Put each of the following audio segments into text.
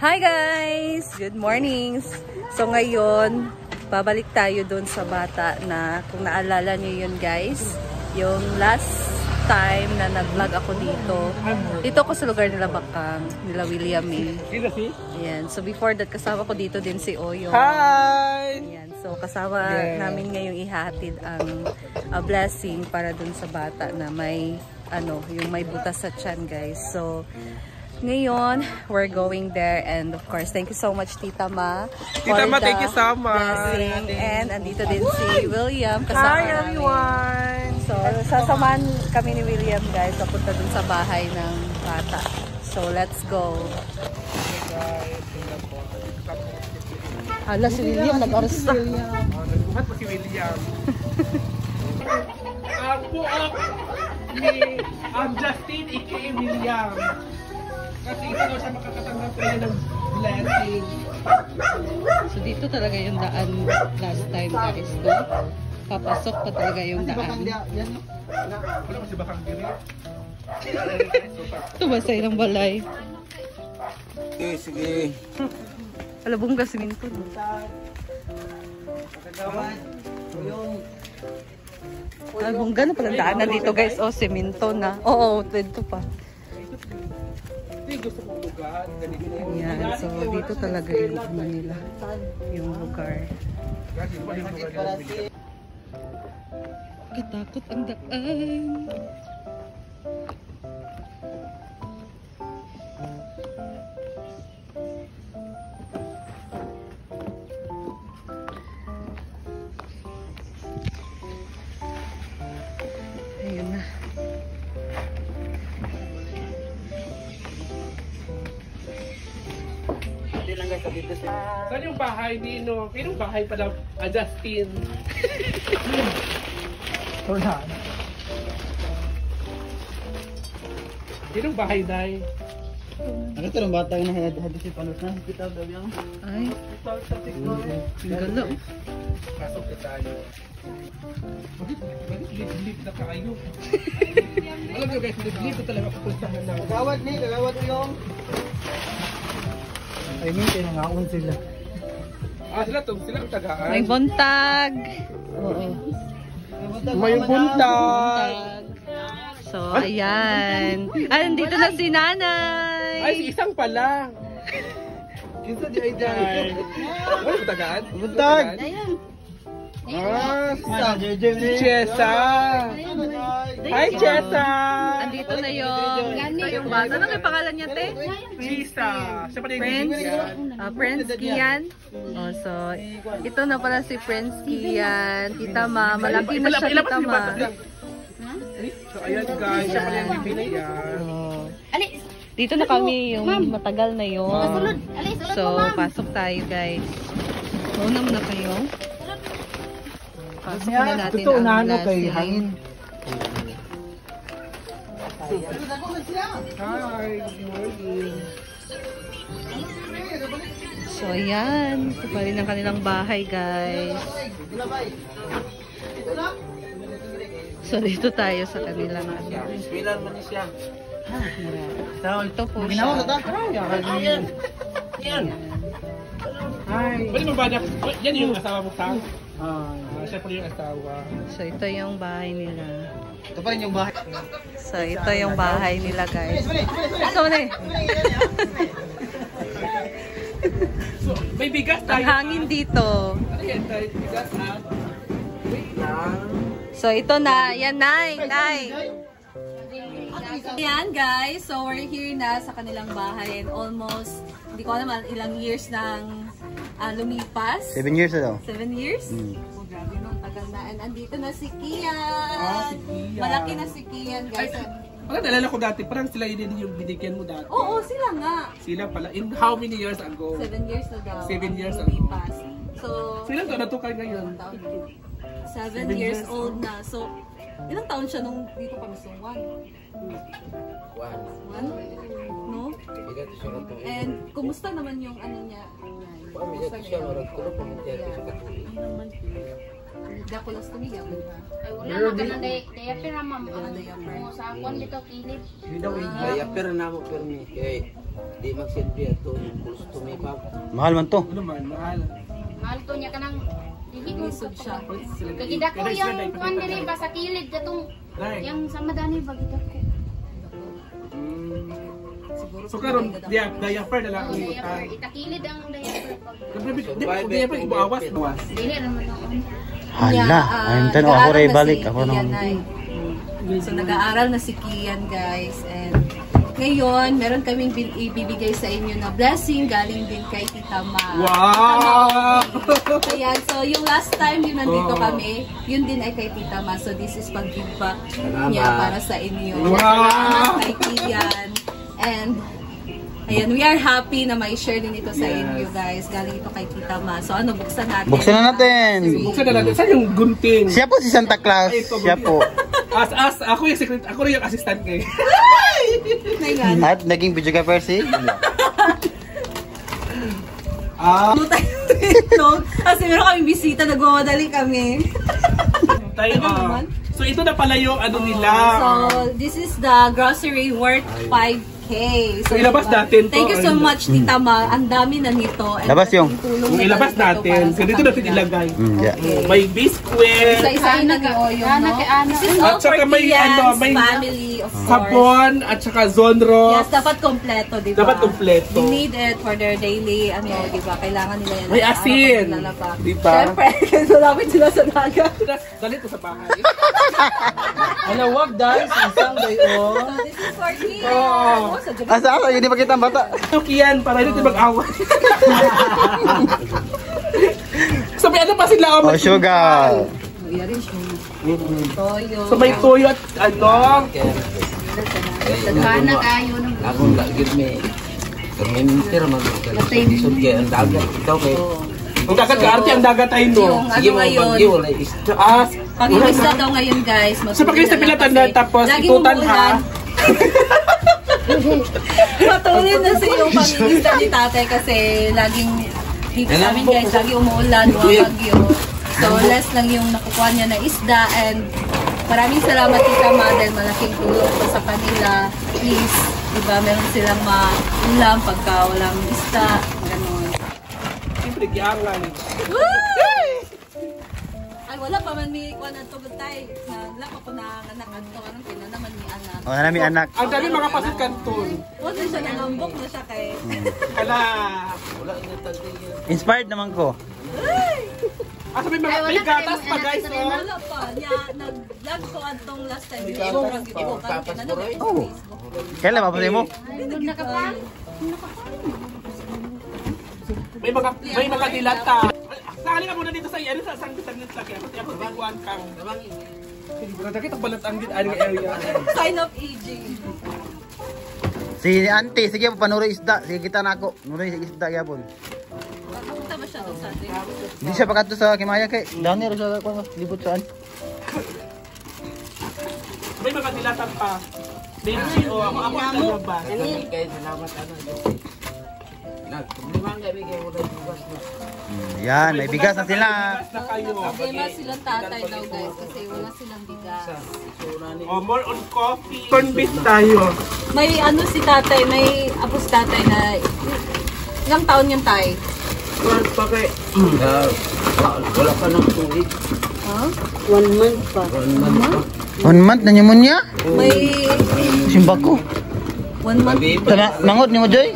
Hi guys! Good morning! So ngayon, babalik tayo doon sa bata na kung naalala niyo yun guys, yung last time na nag-vlog ako dito. Dito ako sa lugar nila Bakang, nila William eh. Ayan. So before that, kasama ko dito din si Oyo. Hi! Ayan. So kasama namin ngayong ihahatid ang blessing para doon sa bata na may yung may butas sa tiyan guys. So ngayon, we're going there and of course, thank you so much Tita Ma. Tita Ma, thank you so much. Blessing. And andito din si William. Kasama Hi everyone! So, sasamahan kami ni William guys, papunta dun sa bahay ng bata. So, let's go. Hala, si William, nag-arsta. Nagbuhat pa si William. Ako ni Justin, aka William. Kasi ito daw siya makakatanggap kayo ng blessing. So, dito talaga yung daan last time guys, no? Papasok pa talaga yung daan. Wala kasi bakang diri. Ito ba sa ilang balay? Okay, sige. Alabong ka siminto. Alabong gano'n palang daanan dito guys. Oh, siminto na. Oo, dito pa. Gusto kong lugar. Ayan, so dito talaga yung nila. Yung lugar. Katakot ang daan. Ayun na. Saan yung bahay ni Ino? Pinong bahay pala Justin? Wala. Pinong bahay Day? Ano ito ng bata yung nahihadis si Panos na? Hospital daw yan. Ay, gala. Pasok na tayo. Liblib na kayo. Alam nyo guys, liblib na talaga pupuntahan na. Kagawad yung. I mean, tinangaon sila. Sila ang tagaan. May buntag. Oo. May buntag. So, ayan. Ay, nandito na si Nanay. Ay, si isang pala. Kinsa di ay dahil. Ano yung tagaan? Buntag! Si Chesa. Hi, Chesa. Andito na yung bata. Ano yung pangalan niya, te? Chesa. Siya pala yung Prince Kian. Oh, so, ito na pala si Prince Kian. Tita Ma. Malaki na siya, Tita Ma. So, ayan guys. Siya pala yung bibigyan. Dito na kami yung matagal na yun. So, pasok tayo guys. Mauna muna kayo. Pasok na natin ang blessing. Hi, good morning. So, ayan. Ito pa rin ang kanilang bahay, guys. So, dito tayo sa kanilang Pilar man siya. ito po siya. Hi. Pwede mo ba na? Yan yung asawa mo sa? Siya pala yung asawa. So, ito yung bahay nila. Ito pa rin yung bahay. So, ito yung bahay nila, guys. Ito na eh. So, may bigas Ang tayo. hangin dito. Ano yan tayo? Bigas at? Wait lang. So, ito na. Yan, Nay. Yan, guys. So, we're here na sa kanilang bahay and almost, hindi ko alam ilang years nang lumipas. 7 years na daw. 7 years? Oh, grabe no. Tagal na. And andito na si Kian. Si Kian. Malaki na si Kian, guys. Parang nalala ko dati, parang sila yun yung binigyan mo dati. Oo, sila nga. Sila pala. In how many years ago? 7 years na daw. 7 years ago. lumipas. So, Sila to, natukay ngayon. 7 years old na. So, ilang taon siya nung dito kami? So, 1? No? And, kumusta naman yung ano niya? Kumusta niya? Dakulas tumiyak. Ay, wala na ka ng diaper na ma'am. Sa akon dito kilip. Diaper na mo pero ni kay Di magsilbi ato gusto may pag. Mahal man to. Ano man, mahal. Mahal to niya ka ng hihigod Lisod siya. Kagida ko yung kuwan diri ba sa kilid katong yung sa madani ba gida ko. Siguro So karon diaper na lang ang Diaper, itakilid ang diaper pag Di ba diaper ibawas bawas. dili naman noon. Hala, ayun tan ako rin balik ako Kian nung. ay. So nag-aaral na si Kian guys, and ngayon meron kaming ibibigay sa inyo na blessing galing din kay Tita Ma. Wow! Ayan, so yung last time yung nandito kami, yun din ay kay Tita Ma. So this is pag-give back niya para sa inyo. Wow! Salamat kay Kian. And ayan, we are happy na may share din ito sa inyo guys. Galing ito kay Tita Ma. So ano, buksan natin. Buksan na natin. Buksan na natin. Saan yung gunting? Siya po si Santa Claus. Siya po. Ako yung secret, ako rin yung assistant kay. At naging videographer si. Ano tayo dito? Kasi meron kaming bisita, nagmamadali kami. So ito na pala yung ano nila. So this is the grocery worth 5K. So ilabas natin to. Thank you so much Tita Ma. Ang dami na nito. And Labas yung. tulong na Ilabas dito para natin. sa Ganito natin kanila. ilagay. Yeah. May biscuit, Isa-isa nag-oyo, no? This is At all for saka may Kian's ano, may family, of course. sabon, at saka zonro. Yes, dapat kompleto, di ba? Dapat kompleto. They need it for their daily, ano, di ba? Kailangan nila yan. May asin. Di ba? Siyempre, kasi lapit sila sa dagat. Dali ito sa bahay. Ano wag guys, isang dayo. So, this is for Kian. Oo. Sa gabi. Asa yun di makita ang bata. Ito Kian, para hindi mag-away. Sabi ano pa sila? Oh, sugar. Iyarin siya. Toyo. So may tuyo at ano? Dagana kayo ng Ako na give me. Permintir man lisod kay ang dagat ito kay. Ang dagat kaarte, ang dagat ay no. Yung ano ngayon. Bagyo wala isda. Pag-iwisda daw ngayon guys. So pag sa pilatan na tapos itutan ha. Patuloy na sa yung pag-iwisda ni tatay kasi laging dito sa amin guys, lagi umuulan, bagyo. So less lang yung nakukuha niya na isda, and maraming salamat Tita Ma dahil malaking tulong po sa kanila. Please, diba, meron silang maulam pagka walang isda, gano'n. Siyempre, giangan. Ay, wala pa man may ikuan ang tugod tayo. Wala pa po nanganganak to. Anong pina naman ni anak. Oh, nami anak. Ang dami mga pasit kanton. Huwag na siya nangambok na siya kay. Kala. Wala inatagay. Inspired naman ko. Sabi may gatas pa guys. Oh. Wala pa. Nag-vlog ko atong last time. Ibukan ka na naman sa Oh. Facebook. Kailan mapasay mo? nakapal. May mga dilata. Sakali ka muna dito sa ano sa sang sakyan. Kasi ako tiguan kang. Hindi ko nakita balat ang area. Sign of aging. Si auntie, sige panuro isda. Sige kita na ako. Nuro isda yapon. Kapunta ba siya doon sa atin? Hindi siya pagkato sa Kimaya kay. Down here sa libot saan. May mga dilata pa. Benji o ako ang ba? Kay salamat ano. Nagtumang gabi kay wala bugas na. Yan, may bigas na sila. Na kayo. Problema silang tatay daw guys kasi wala silang bigas. Oh, more on coffee. Corn beef tayo. May ano si tatay, may apo si tatay na ilang taon yung tay? Corn pa kay. Wala pa nang tubig. Huh? 1 month pa. 1 month na pneumonia. May Simba ko. 1 month. Tama, mangot ni mo Joy.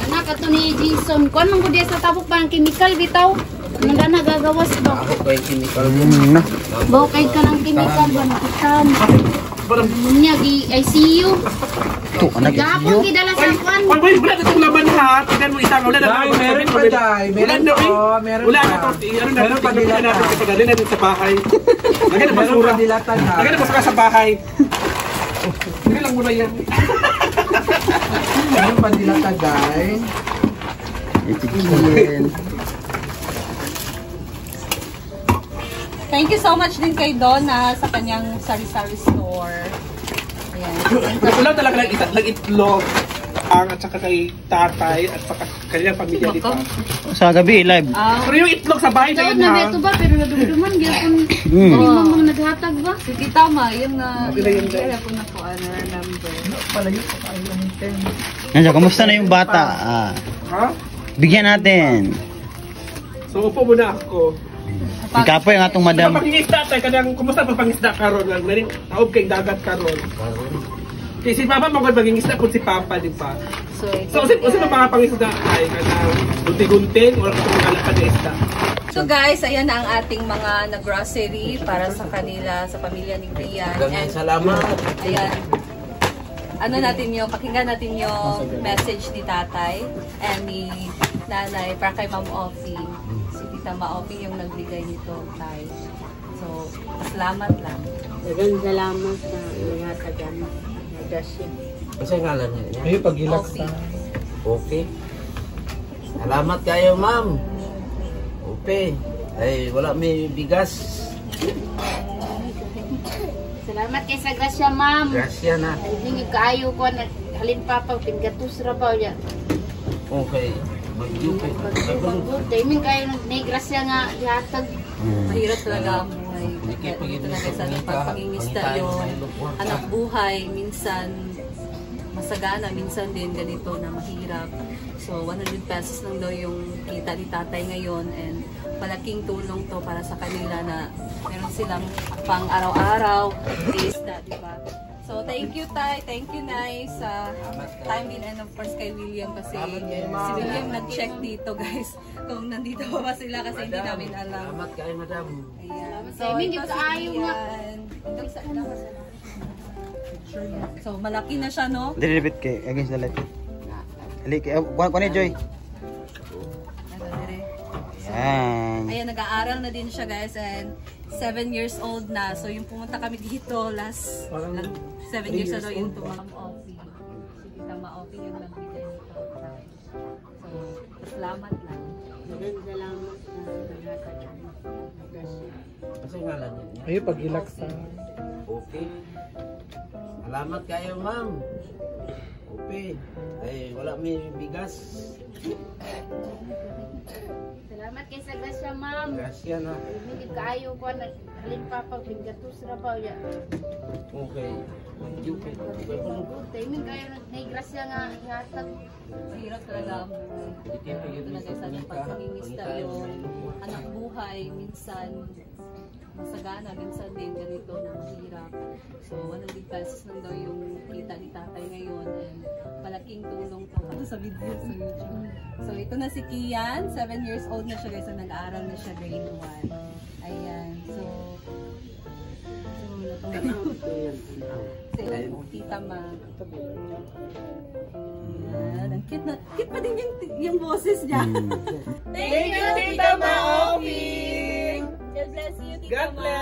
Anak ato ni Jason. Kuan man gud sa tabok pa ang chemical bitaw. Nanda nagagawas ba? Ako kay chemical. Na. Bawo kay ka ng chemical ba nakitam. Nya gi ICU. To anak Gapon iyo. gidala sa kuan. Wala wala na itong laban ha. Tignan mo isang wala na. Meron pa dai. Meron Wala na, pa. eh. Meron Wala na pa. to. Ano na Meron pa tignan dilata. natin kapag dali natin sa bahay. Lagyan na Meron basura. pa dilatan ha. Lagyan na basura sa bahay. Hindi lang muna yan. Meron pa dilata guys. Itigil. Thank you so much din kay Donna sa kanyang sari-sari store. Ayan. Ulam talaga lang itlog. At saka kay tatay at saka kanilang pamilya dito. Sa gabi, live. Pero yung itlog sa bahay na Doon yun na ha. ito ba? Pero nadumduman. Gyapon. Mm. Dali mo mga naghatag ba? Sige, tama. Yung na... Okay na yun, guys. Kaya ko na po, number. Nandiyan, kamusta na yung bata? Ah, Ha? bigyan natin. So upo muna ako. Ikapoy ang atong madam. Papangisda tayo kadang kumusta papangisda karon lang naring taob kay dagat karon. Kay si Papa magod papangisda kun si Papa di ba? So, So usi mga pangisda ay kanang gunting-gunting or kung kalapad na isda. So guys, ayan na ang ating mga na-grocery para sa kanila, sa pamilya ni Rian. Ganyan, salamat. Ayan. Ano natin yung, pakinggan natin yung message ni tatay and ni nanay para kay Ma'am Offie. Si Tita Ma Offie yung nagbigay nito, tay. So, salamat lang. Dagang salamat sa ihatagan. Nagdasya. Kasi ngalan niya. Ay, pag-ilak Offie. sa... Okay. Salamat kayo, ma'am. Okay. Ay, wala may bigas. Salamat kay sa grasya, ma'am. Grasya na. Hindi kaayo ko na halin pa pag pingatus ra ba ya. Okay. Mag-yupi. Pagod, dahil kayo nagnegrasya nga ihatag. Mahirap talaga ang buhay. Hindi kayo Ito na guys, ano, pag-ibig pagpangingisda yung anak buhay, minsan masagana, minsan din ganito na mahirap. So, 100 pesos lang daw yung kita ni tatay ngayon and malaking tulong to para sa kanila na meron silang pang araw-araw isda, di ba? So, thank you, Tay. Thank you, Nay, sa time din and of course kay William kasi si William nag-check dito, guys, kung nandito pa sila kasi hindi namin alam. Salamat kayo, madam. Ayan. So, hindi ito kaayo nga. Rian. So, malaki na siya, no? Dilibit kay against the light. Halik, kuha ni Joy. Yan. Ayan, nag-aaral na din siya, guys, and 7 years old na. So, yung pumunta kami dito last 7 years na daw yung tumang Offie. Si Tita Ma Offie yung nagbigay nito. So, salamat lang. Dagang salamat sa ihatagan. Nagdasya. Kasi ngalan niya. Ay, pag-ilak sa... Okay. Salamat kayo, ma'am. Okay. Ay, wala may bigas. Salamat kay sa grasya, ma'am. Grasya na. Hindi kaayo ko na halin pa pag pingatus ra ba ya. Okay. Mag-yupi. Pagod, dahil kayo nagnegrasya nga ihatag. Mahirap talaga ang buhay. Ito na guys, ano, pagpangingisda yung anak buhay, minsan masagana, minsan din ganito na mahirap. So, 100 pesos lang daw yung kita ni tatay ngayon and malaking tulong to para sa video sa YouTube. So, ito na si Kian, 7 years old na siya guys, so nag-aaral na siya grade 1. Ayan, so Tita Ma. Ayan, ang cute pa din yung boses niya. Thank you, Tita Ma Offie! God bless you, Tita Ma.